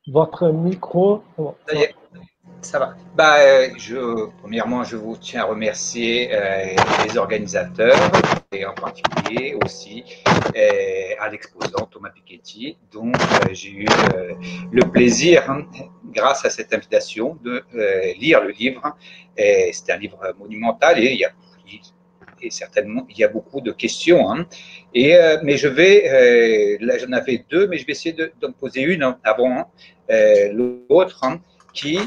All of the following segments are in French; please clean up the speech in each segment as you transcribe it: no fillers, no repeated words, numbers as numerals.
votre micro. Ça y est, ça va. Premièrement, je vous tiens à remercier les organisateurs et en particulier aussi à l'exposant Thomas Piketty, dont j'ai eu le plaisir, grâce à cette invitation, de lire le livre. C'est un livre monumental et certainement il y a beaucoup de questions. Mais là j'en avais deux, mais je vais essayer d'en poser une avant l'autre, qui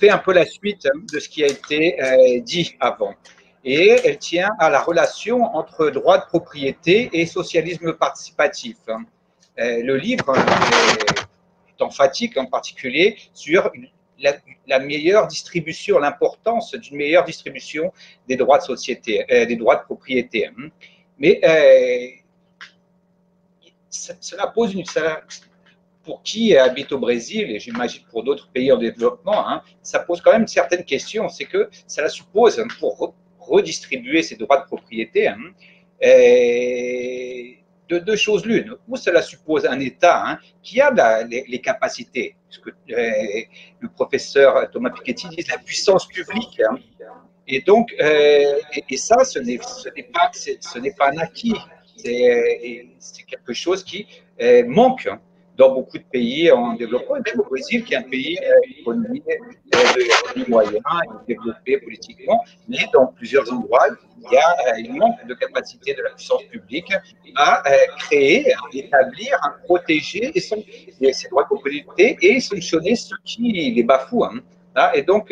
fait un peu la suite de ce qui a été dit avant. Et elle tient à la relation entre droit de propriété et socialisme participatif. Le livre est emphatique en particulier sur la meilleure distribution, l'importance d'une meilleure distribution des droits de société, des droits de propriété. Mais cela pose pour qui habite au Brésil, et j'imagine pour d'autres pays en développement, ça pose quand même certaines questions. C'est que cela suppose, pour redistribuer ces droits de propriété, de deux choses l'une. Ou cela suppose un État qui a les capacités, ce que le professeur Thomas Piketty dit, la puissance publique. Et donc, et ça, ce n'est pas un acquis. C'est quelque chose qui manque dans beaucoup de pays en développement, et même au Brésil, qui est un pays économique de revenu moyen, développé politiquement, mais dans plusieurs endroits, il manque de capacité de la puissance publique à créer, à établir, à protéger ces droits de propriété et sanctionner ceux qui les bafouent. Et donc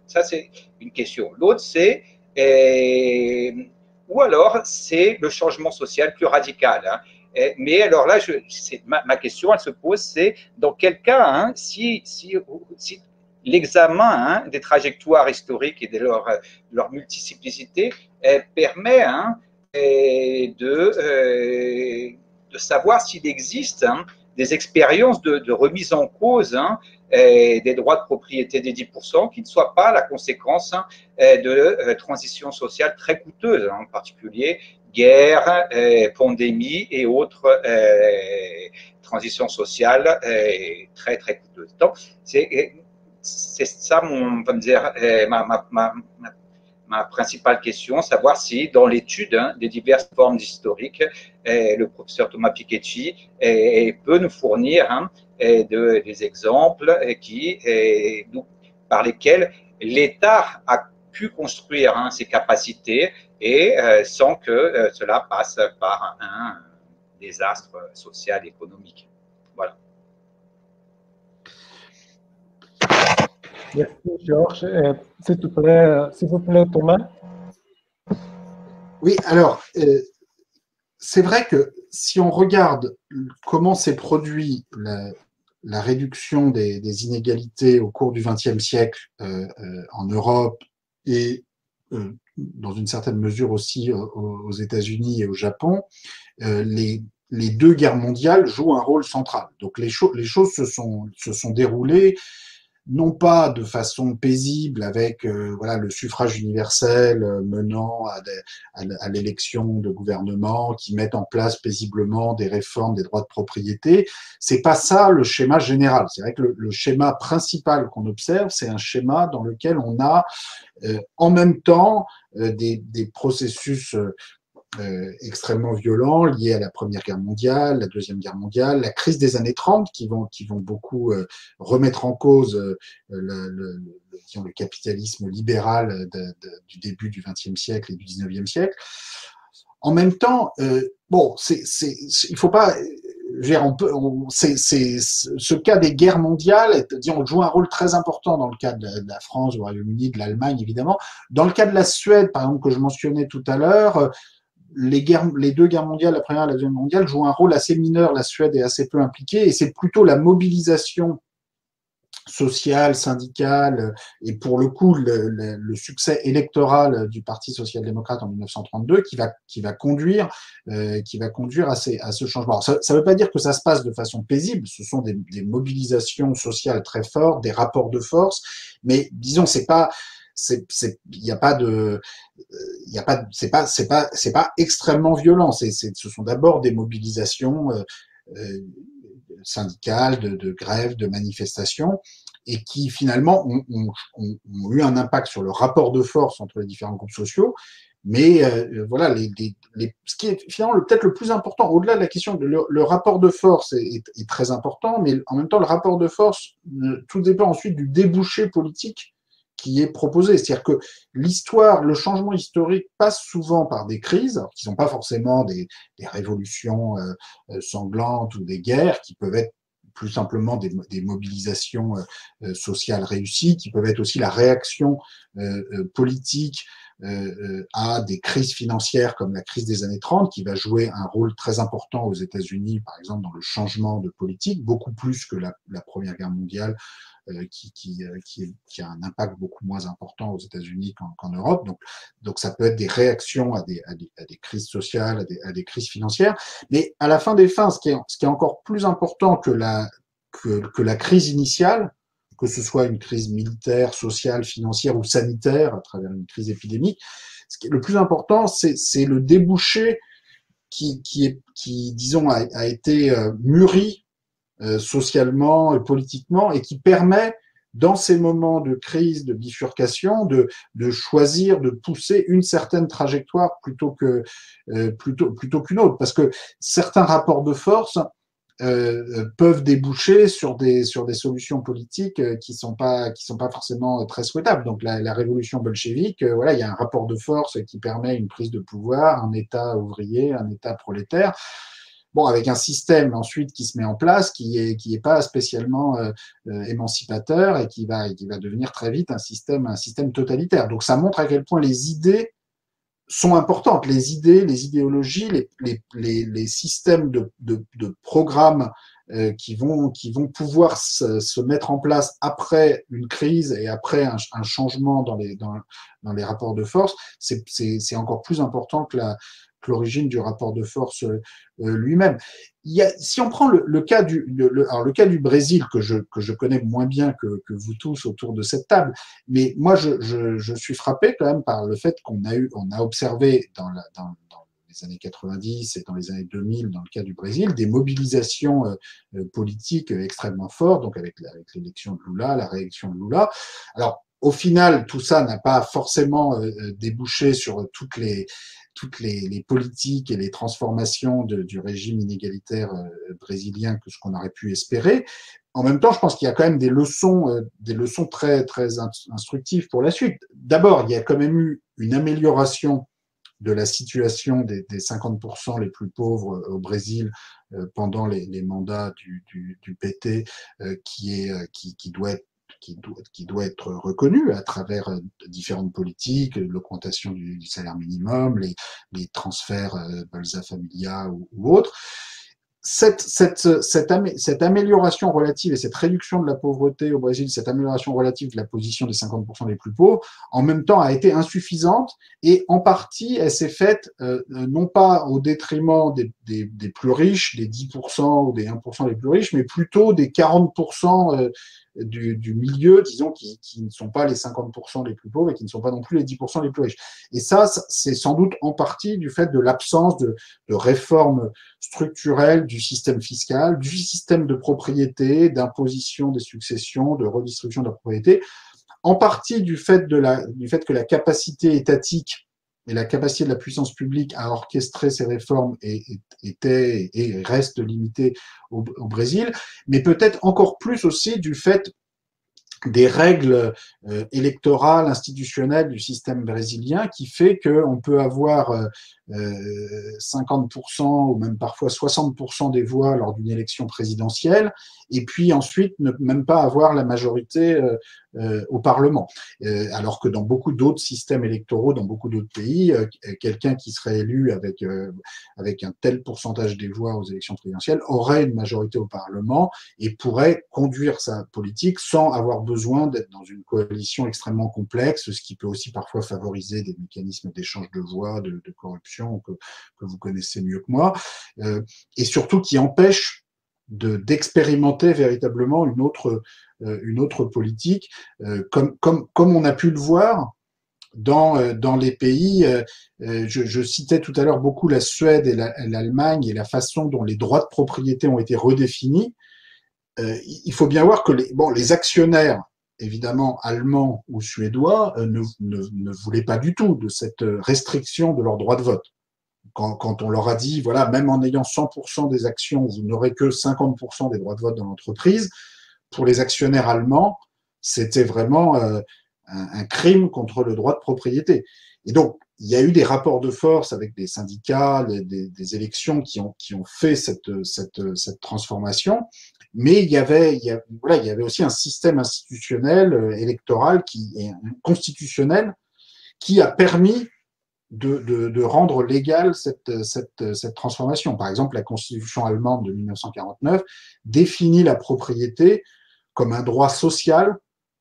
ça, c'est une question. L'autre, c'est ou alors c'est le changement social plus radical. Mais alors là, ma question, elle se pose, c'est dans quel cas, si l'examen des trajectoires historiques et de leur multiplicité permet de savoir s'il existe des expériences de remise en cause des droits de propriété des 10% qui ne soient pas la conséquence de transitions sociales très coûteuses, en particulier guerre, pandémie et autres transitions sociales très très coûteuses. Donc c'est ça on va me dire ma principale question, savoir si dans l'étude des diverses formes historiques, le professeur Thomas Piketty peut nous fournir des exemples par lesquels l'État a pu construire ses capacités et sans que cela passe par un désastre social et économique. Voilà. Merci, Georges. S'il vous plaît, Thomas. Oui, alors, c'est vrai que si on regarde comment s'est produit la réduction des inégalités au cours du XXe siècle en Europe et dans une certaine mesure aussi aux États-Unis et au Japon, les deux guerres mondiales jouent un rôle central. Donc les choses se sont déroulées non pas de façon paisible avec le suffrage universel menant à l'élection de gouvernements qui mettent en place paisiblement des réformes des droits de propriété. C'est pas ça le schéma général. C'est vrai que le schéma principal qu'on observe, c'est un schéma dans lequel on a en même temps des processus extrêmement violents liés à la Première Guerre mondiale, la Deuxième Guerre mondiale, la crise des années 30 qui vont beaucoup remettre en cause le capitalisme libéral du début du XXe siècle et du XIXe siècle. En même temps, il faut pas ce cas des guerres mondiales, on joue un rôle très important dans le cas de la France, du Royaume-Uni, de l'Allemagne évidemment. Dans le cas de la Suède, par exemple, que je mentionnais tout à l'heure, les deux guerres mondiales, la première et la deuxième mondiale, jouent un rôle assez mineur. La Suède est assez peu impliquée et c'est plutôt la mobilisation sociale, syndicale et pour le coup le succès électoral du Parti social-démocrate en 1932 qui va conduire à ce changement. Ça ne veut pas dire que ça se passe de façon paisible. Ce sont des mobilisations sociales très fortes, des rapports de force, mais disons c'est pas extrêmement violent. Ce sont d'abord des mobilisations syndicales, de grèves, de manifestations, et qui finalement ont eu un impact sur le rapport de force entre les différents groupes sociaux. Mais voilà, ce qui est finalement peut-être le plus important, au-delà de la question, le rapport de force est très important, mais en même temps, le rapport de force, tout dépend ensuite du débouché politique qui est proposé. C'est-à-dire que l'histoire, le changement historique passe souvent par des crises, alors qui ne sont pas forcément des révolutions sanglantes ou des guerres, qui peuvent être plus simplement des mobilisations sociales réussies, qui peuvent être aussi la réaction politique à des crises financières comme la crise des années 30, qui va jouer un rôle très important aux États-Unis, par exemple, dans le changement de politique, beaucoup plus que la Première Guerre mondiale, qui a un impact beaucoup moins important aux États-Unis qu'en Europe. Donc ça peut être des réactions à des crises sociales, à des crises financières. Mais à la fin des fins, ce qui est encore plus important que la crise initiale, que ce soit une crise militaire, sociale, financière ou sanitaire à travers une crise épidémique, le plus important, c'est le débouché qui disons, a été mûri socialement et politiquement, et qui permet, dans ces moments de crise, de bifurcation, de choisir, de pousser une certaine trajectoire plutôt qu'une autre, parce que certains rapports de force peuvent déboucher sur des solutions politiques qui sont pas forcément très souhaitables. Donc la révolution bolchevique, voilà, il y a un rapport de force qui permet une prise de pouvoir, un État ouvrier, un État prolétaire. Bon, avec un système ensuite qui se met en place, qui est pas spécialement émancipateur, et qui va devenir très vite un système totalitaire. Donc ça montre à quel point les idées sont importantes. Les idées, les idéologies, les systèmes de programmes qui vont pouvoir se mettre en place après une crise et après un changement dans les rapports de force, c'est encore plus important que l'origine du rapport de force lui-même. Si on prend le cas du Brésil, que je connais moins bien que vous tous autour de cette table, mais moi je suis frappé quand même par le fait qu'on a observé dans les années 90 et dans les années 2000, dans le cas du Brésil, des mobilisations politiques extrêmement fortes, donc avec l'élection de Lula, la réélection de Lula. Alors, au final, tout ça n'a pas forcément débouché sur toutes les politiques et les transformations du régime inégalitaire brésilien que ce qu'on aurait pu espérer. En même temps, je pense qu'il y a quand même des leçons très, très instructives pour la suite. D'abord, il y a quand même eu une amélioration de la situation des 50% les plus pauvres au Brésil pendant les mandats du PT, qui doit être reconnu à travers différentes politiques, l'augmentation du salaire minimum, les transferts Bolsa Familia ou autres. Cette amélioration relative et cette réduction de la pauvreté au Brésil, cette amélioration relative de la position des 50% les plus pauvres, en même temps a été insuffisante, et en partie elle s'est faite non pas au détriment des plus riches, des 10% ou des 1% les plus riches, mais plutôt des 40% du milieu, disons, qui ne sont pas les 50% les plus pauvres et qui ne sont pas non plus les 10% les plus riches. Et ça, c'est sans doute en partie du fait de l'absence de réforme structurelle du système fiscal, du système de propriété, d'imposition des successions, de redistribution de la propriété, en partie du fait que la capacité étatique et la capacité de la puissance publique à orchestrer ces réformes était et reste limitée au Brésil, mais peut-être encore plus aussi du fait des règles électorales, institutionnelles du système brésilien, qui fait qu'on peut avoir 50% ou même parfois 60% des voix lors d'une élection présidentielle, et puis ensuite ne même pas avoir la majorité au Parlement. Alors que dans beaucoup d'autres systèmes électoraux, dans beaucoup d'autres pays, quelqu'un qui serait élu avec un tel pourcentage des voix aux élections présidentielles aurait une majorité au Parlement et pourrait conduire sa politique sans avoir besoin d'être dans une coalition extrêmement complexe, ce qui peut aussi parfois favoriser des mécanismes d'échange de voix, de corruption que vous connaissez mieux que moi, et surtout qui empêche d'expérimenter véritablement une autre politique, comme on a pu le voir dans les pays. Je citais tout à l'heure beaucoup la Suède et l'Allemagne et la façon dont les droits de propriété ont été redéfinis. il faut bien voir que les actionnaires, évidemment allemands ou suédois, ne voulaient pas du tout de cette restriction de leur droit de vote. Quand on leur a dit, voilà, même en ayant 100% des actions, vous n'aurez que 50% des droits de vote dans l'entreprise, pour les actionnaires allemands, c'était vraiment un crime contre le droit de propriété. Et donc, il y a eu des rapports de force avec des syndicats, des élections qui ont fait cette transformation, mais il y avait aussi un système institutionnel, électoral, constitutionnel, qui a permis de rendre légale cette transformation. Par exemple, la Constitution allemande de 1949 définit la propriété comme un droit social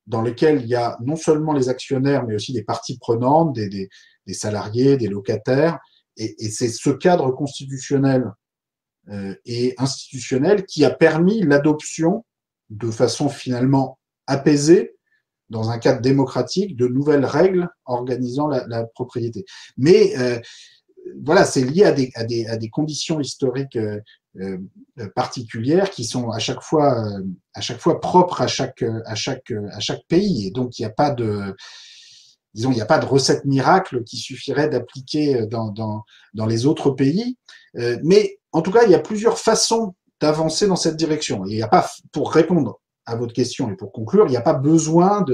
dans lequel il y a non seulement les actionnaires, mais aussi des parties prenantes, des salariés, des locataires, et c'est ce cadre constitutionnel et institutionnel qui a permis l'adoption de façon finalement apaisée, dans un cadre démocratique, de nouvelles règles organisant la propriété. Mais voilà, c'est lié à des conditions historiques particulières qui sont à chaque fois propres à chaque pays. Et donc, il n'y a pas de, disons, il n'y a pas de recette miracle qui suffirait d'appliquer dans les autres pays. Mais en tout cas, il y a plusieurs façons d'avancer dans cette direction. Et il n'y a pas, pour répondre à votre question et pour conclure, il n'y a pas besoin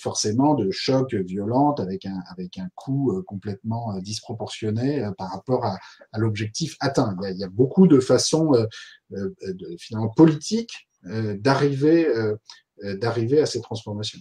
forcément de choc violent avec un coût complètement disproportionné par rapport à l'objectif atteint. Il y a beaucoup de façons finalement politiques d'arriver à ces transformations.